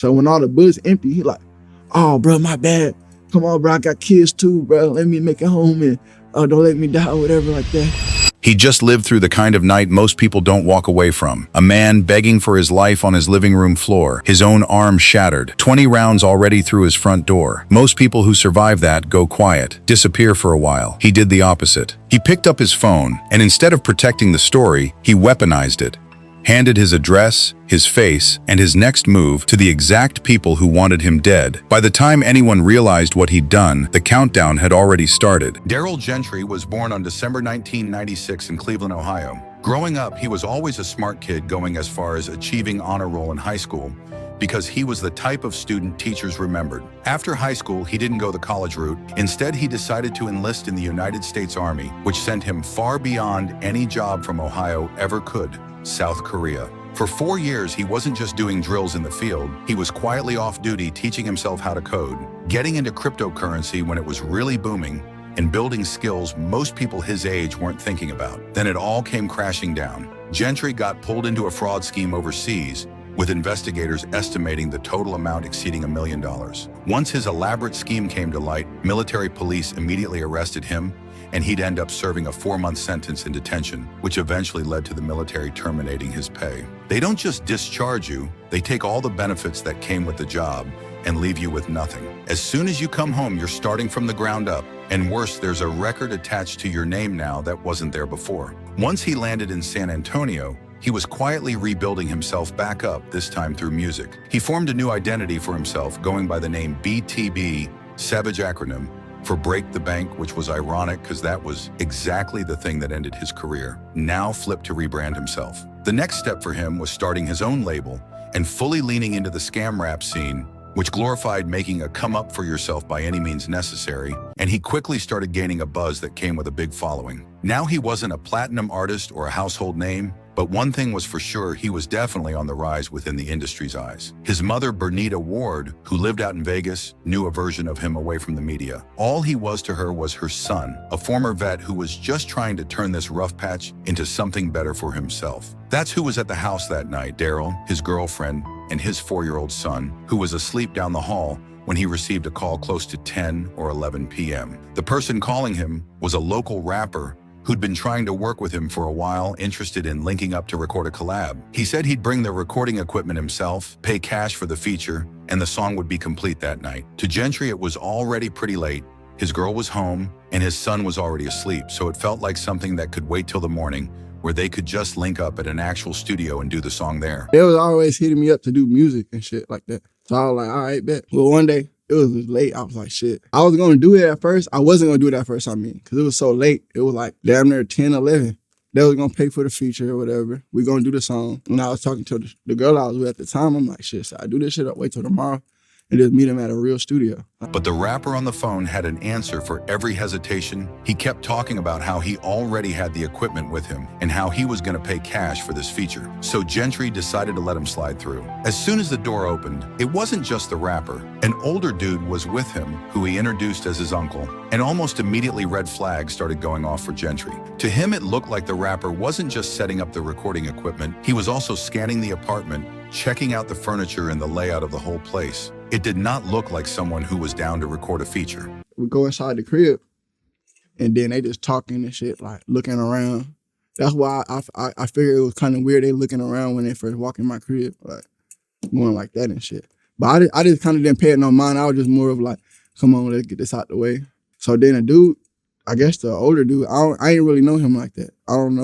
So when all the bullets empty, he like, oh, bro, my bad. Come on, bro, I got kids too, bro. Let me make it home and don't let me die or whatever like that. He just lived through the kind of night most people don't walk away from. A man begging for his life on his living room floor, his own arm shattered, 20 rounds already through his front door. Most people who survive that go quiet, disappear for a while. He did the opposite. He picked up his phone, and instead of protecting the story, he weaponized it. Handed his address, his face, and his next move to the exact people who wanted him dead. By the time anyone realized what he'd done, the countdown had already started. Darrell Gentry was born on December 1996 in Cleveland, Ohio. Growing up, he was always a smart kid, going as far as achieving honor roll in high school, because he was the type of student teachers remembered. After high school, he didn't go the college route. Instead, he decided to enlist in the United States Army, which sent him far beyond any job from Ohio ever could: South Korea. For 4 years, he wasn't just doing drills in the field. He was quietly off duty, teaching himself how to code, getting into cryptocurrency when it was really booming, and building skills most people his age weren't thinking about. Then it all came crashing down. Gentry got pulled into a fraud scheme overseas, with investigators estimating the total amount exceeding $1 million. Once his elaborate scheme came to light, military police immediately arrested him, and he'd end up serving a 4-month sentence in detention, which eventually led to the military terminating his pay. They don't just discharge you, they take all the benefits that came with the job and leave you with nothing. As soon as you come home, you're starting from the ground up, and worse, there's a record attached to your name now that wasn't there before. Once he landed in San Antonio, he was quietly rebuilding himself back up, this time through music. He formed a new identity for himself, going by the name BTB Savage, acronym for Break the Bank, which was ironic because that was exactly the thing that ended his career. Now flipped to rebrand himself. The next step for him was starting his own label and fully leaning into the scam rap scene, which glorified making a come up for yourself by any means necessary, and he quickly started gaining a buzz that came with a big following. Now he wasn't a platinum artist or a household name, but one thing was for sure, he was definitely on the rise within the industry's eyes. His mother, Bernita Ward, who lived out in Vegas, knew a version of him away from the media. All he was to her was her son, a former vet who was just trying to turn this rough patch into something better for himself. That's who was at the house that night: Darrell, his girlfriend, and his 4-year-old son, who was asleep down the hall when he received a call close to 10 or 11 p.m. The person calling him was a local rapper who'd been trying to work with him for a while, interested in linking up to record a collab. He said he'd bring the recording equipment himself, pay cash for the feature, and the song would be complete that night. To Gentry, it was already pretty late. His girl was home, and his son was already asleep, so it felt like something that could wait till the morning, where they could just link up at an actual studio and do the song there. They was always hitting me up to do music and shit like that. So I was like, all right, bet. Well, one day, it was late. I was like, shit. I was going to do it at first. I wasn't going to do it at first, because it was so late. It was like damn near 10, 11. They was going to pay for the feature or whatever. We going to do the song. And I was talking to the girl I was with at the time. I'm like, shit, should I do this shit or wait till tomorrow and just meet him at a real studio? But the rapper on the phone had an answer for every hesitation. He kept talking about how he already had the equipment with him and how he was going to pay cash for this feature. So Gentry decided to let him slide through. As soon as the door opened, it wasn't just the rapper. An older dude was with him, who he introduced as his uncle, and almost immediately red flags started going off for Gentry. To him, it looked like the rapper wasn't just setting up the recording equipment, he was also scanning the apartment, checking out the furniture and the layout of the whole place. It did not look like someone who was down to record a feature. We go inside the crib, and then they just talking and shit, like looking around. That's why I figured it was kind of weird they looking around when they first walk in my crib, like going like that and shit. But I just kind of didn't pay it no mind. I was just more of like, come on, let's get this out the way. So then a dude, I guess the older dude, I ain't really know him like that. I don't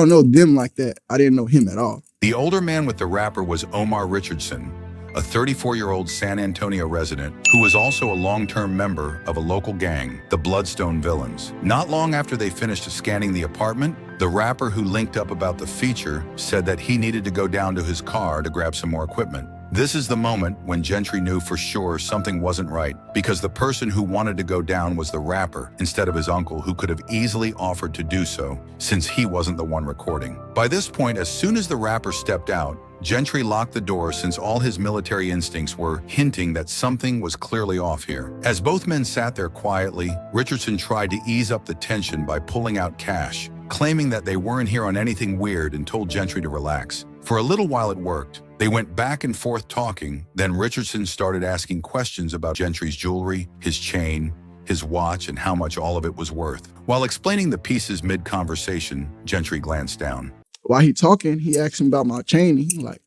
know them like that. I didn't know him at all. The older man with the rapper was Omar Richardson, a 34-year-old San Antonio resident who was also a long-term member of a local gang, the Bloodstone Villains. Not long after they finished scanning the apartment, the rapper who linked up about the feature said that he needed to go down to his car to grab some more equipment. This is the moment when Gentry knew for sure something wasn't right, because the person who wanted to go down was the rapper instead of his uncle, who could have easily offered to do so since he wasn't the one recording. By this point, as soon as the rapper stepped out, Gentry locked the door, since all his military instincts were hinting that something was clearly off here. As both men sat there quietly, Richardson tried to ease up the tension by pulling out cash, claiming that they weren't here on anything weird, and told Gentry to relax. For a little while it worked. They went back and forth talking, then Richardson started asking questions about Gentry's jewelry, his chain, his watch, and how much all of it was worth. While explaining the pieces mid-conversation, Gentry glanced down. While he talking, he asked me about my chain. He like,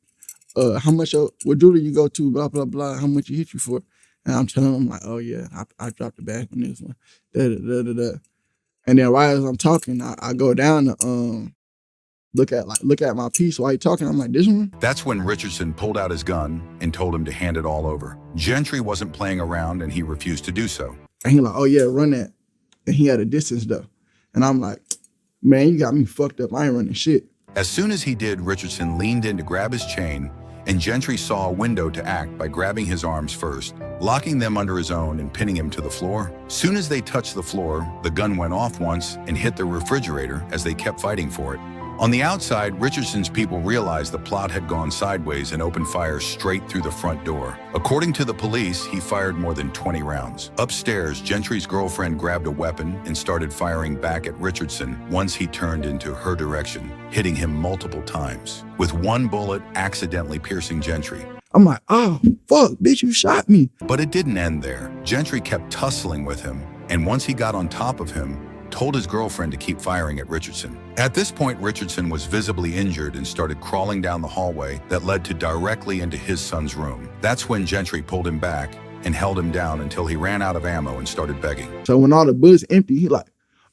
how much, what jewelry you go to, blah, blah, blah, how much he hit you for? And I'm telling him like, oh yeah, I dropped the bag on this one. Da, da, da, da, da. And then right as I'm talking, I go down to look at my piece while he talking. I'm like, this one? That's when Richardson pulled out his gun and told him to hand it all over. Gentry wasn't playing around and he refused to do so. And he like, oh yeah, run that. And he had a distance though. And I'm like, man, you got me fucked up. I ain't running shit. As soon as he did, Richardson leaned in to grab his chain, and Gentry saw a window to act by grabbing his arms first, locking them under his own and pinning him to the floor. Soon as they touched the floor, the gun went off once and hit the refrigerator as they kept fighting for it. On the outside, Richardson's people realized the plot had gone sideways and opened fire straight through the front door. According to the police, he fired more than 20 rounds. Upstairs, Gentry's girlfriend grabbed a weapon and started firing back at Richardson once he turned into her direction, hitting him multiple times, with one bullet accidentally piercing Gentry. I'm like, oh, fuck, bitch, you shot me. But it didn't end there. Gentry kept tussling with him, and once he got on top of him, told his girlfriend to keep firing at Richardson. At this point, Richardson was visibly injured and started crawling down the hallway that led to directly into his son's room. That's when Gentry pulled him back and held him down until he ran out of ammo and started begging. So when all the bullets empty, he like,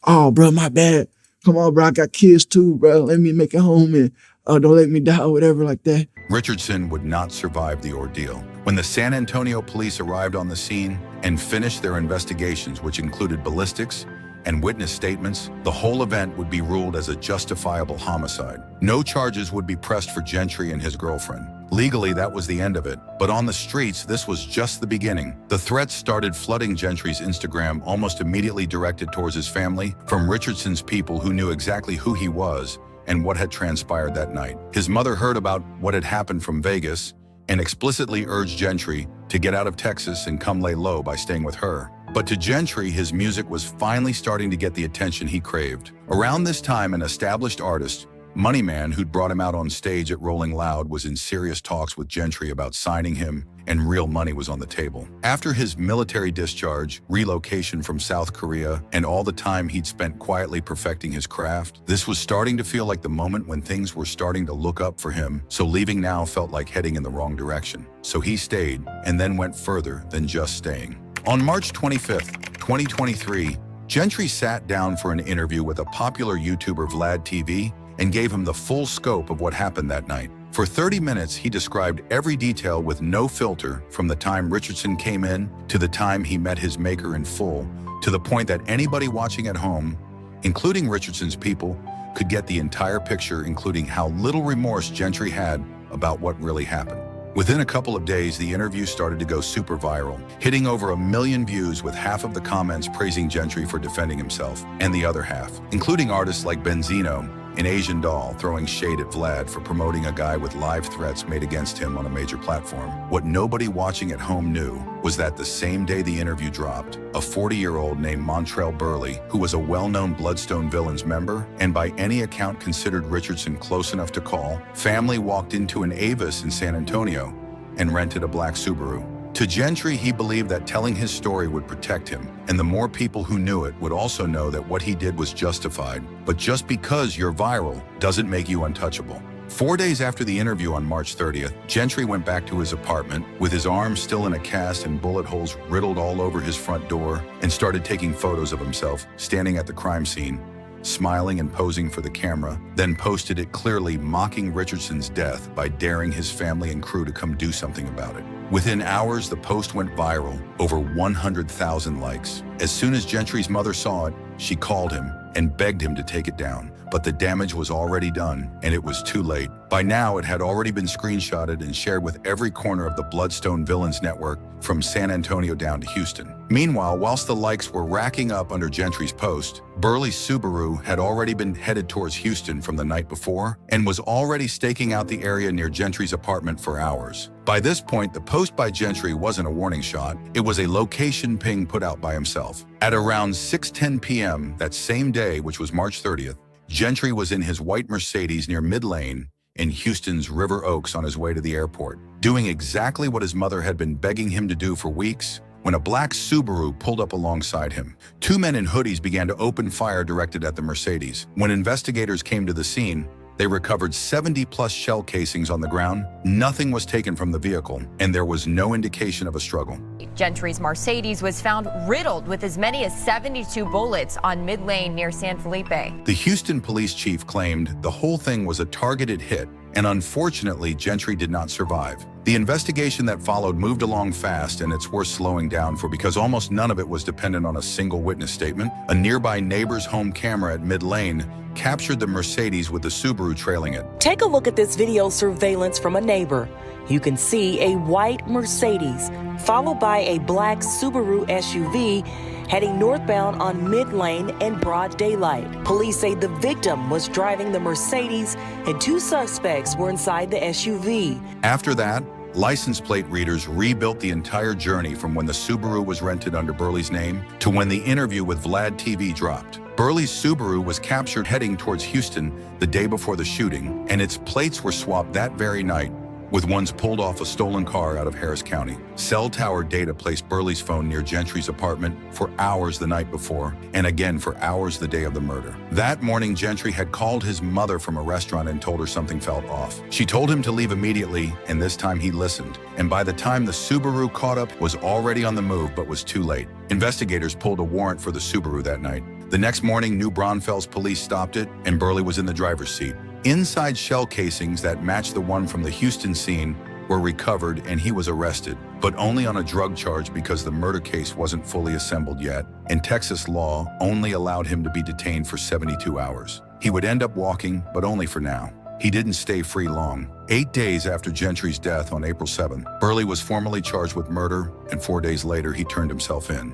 oh, bro, my bad. Come on, bro, I got kids too, bro. Let me make it home and don't let me die or whatever like that. Richardson would not survive the ordeal. When the San Antonio police arrived on the scene and finished their investigations, which included ballistics and witness statements, the whole event would be ruled as a justifiable homicide. No charges would be pressed for Gentry and his girlfriend. Legally, that was the end of it, but on the streets, this was just the beginning. The threats started flooding Gentry's Instagram, almost immediately directed towards his family, from Richardson's people who knew exactly who he was and what had transpired that night. His mother heard about what had happened from Vegas and explicitly urged Gentry to get out of Texas and come lay low by staying with her. But to Gentry, his music was finally starting to get the attention he craved. Around this time, an established artist, Moneyman, who'd brought him out on stage at Rolling Loud, was in serious talks with Gentry about signing him, and real money was on the table. After his military discharge, relocation from South Korea, and all the time he'd spent quietly perfecting his craft, this was starting to feel like the moment when things were starting to look up for him, so leaving now felt like heading in the wrong direction. So he stayed, and then went further than just staying. On March 25th, 2023, Gentry sat down for an interview with a popular YouTuber, Vlad TV, and gave him the full scope of what happened that night. For 30 minutes, he described every detail with no filter, from the time Richardson came in to the time he met his maker in full, to the point that anybody watching at home, including Richardson's people, could get the entire picture, including how little remorse Gentry had about what really happened. Within a couple of days, the interview started to go super viral, hitting over 1 million views, with half of the comments praising Gentry for defending himself, and the other half, including artists like Benzino, an Asian doll, throwing shade at Vlad for promoting a guy with live threats made against him on a major platform. What nobody watching at home knew was that the same day the interview dropped, a 40-year-old named Montrel Burley, who was a well-known Bloodstone Villains member and by any account considered Richardson close enough to call, family walked into an Avis in San Antonio and rented a black Subaru. To Gentry, he believed that telling his story would protect him, and the more people who knew it would also know that what he did was justified. But just because you're viral doesn't make you untouchable. 4 days after the interview on March 30th, Gentry went back to his apartment with his arm still in a cast and bullet holes riddled all over his front door, and started taking photos of himself standing at the crime scene, smiling and posing for the camera, then posted it, clearly mocking Richardson's death by daring his family and crew to come do something about it. Within hours, the post went viral, over 100,000 likes. As soon as Gentry's mother saw it, she called him and begged him to take it down. But the damage was already done, and it was too late. By now, it had already been screenshotted and shared with every corner of the Bloodstone Villains network, from San Antonio down to Houston. Meanwhile, whilst the likes were racking up under Gentry's post, Burley's Subaru had already been headed towards Houston from the night before and was already staking out the area near Gentry's apartment for hours. By this point, the post by Gentry wasn't a warning shot, it was a location ping put out by himself. At around 6:10 p.m. that same day, which was March 30th, Gentry was in his white Mercedes near Mid Lane in Houston's River Oaks on his way to the airport, doing exactly what his mother had been begging him to do for weeks, when a black Subaru pulled up alongside him. Two men in hoodies began to open fire directed at the Mercedes. When investigators came to the scene, they recovered 70-plus shell casings on the ground. Nothing was taken from the vehicle, and there was no indication of a struggle. Gentry's Mercedes was found riddled with as many as 72 bullets on mid-lane near San Felipe. The Houston police chief claimed the whole thing was a targeted hit, and unfortunately, Gentry did not survive. The investigation that followed moved along fast, and it's worth slowing down for because almost none of it was dependent on a single witness statement. A nearby neighbor's home camera at mid-lane captured the Mercedes with the Subaru trailing it. Take a look at this video surveillance from a neighbor. You can see a white Mercedes followed by a black Subaru SUV heading northbound on mid-lane in broad daylight. Police say the victim was driving the Mercedes and two suspects were inside the SUV. After that, license plate readers rebuilt the entire journey from when the Subaru was rented under Burley's name to when the interview with Vlad TV dropped. Burley's Subaru was captured heading towards Houston the day before the shooting, and its plates were swapped that very night, with ones pulled off a stolen car out of Harris County. Cell tower data placed Burley's phone near Gentry's apartment for hours the night before, and again for hours the day of the murder. That morning, Gentry had called his mother from a restaurant and told her something felt off. She told him to leave immediately, and this time he listened. And by the time the Subaru caught up, was already on the move, but was too late. Investigators pulled a warrant for the Subaru that night. The next morning, New Braunfels police stopped it, and Burley was in the driver's seat. Inside shell casings that matched the one from the Houston scene were recovered, and he was arrested, but only on a drug charge because the murder case wasn't fully assembled yet, and Texas law only allowed him to be detained for 72 hours. He would end up walking, but only for now. He didn't stay free long. 8 days after Gentry's death on April 7th, Burley was formally charged with murder, and 4 days later he turned himself in.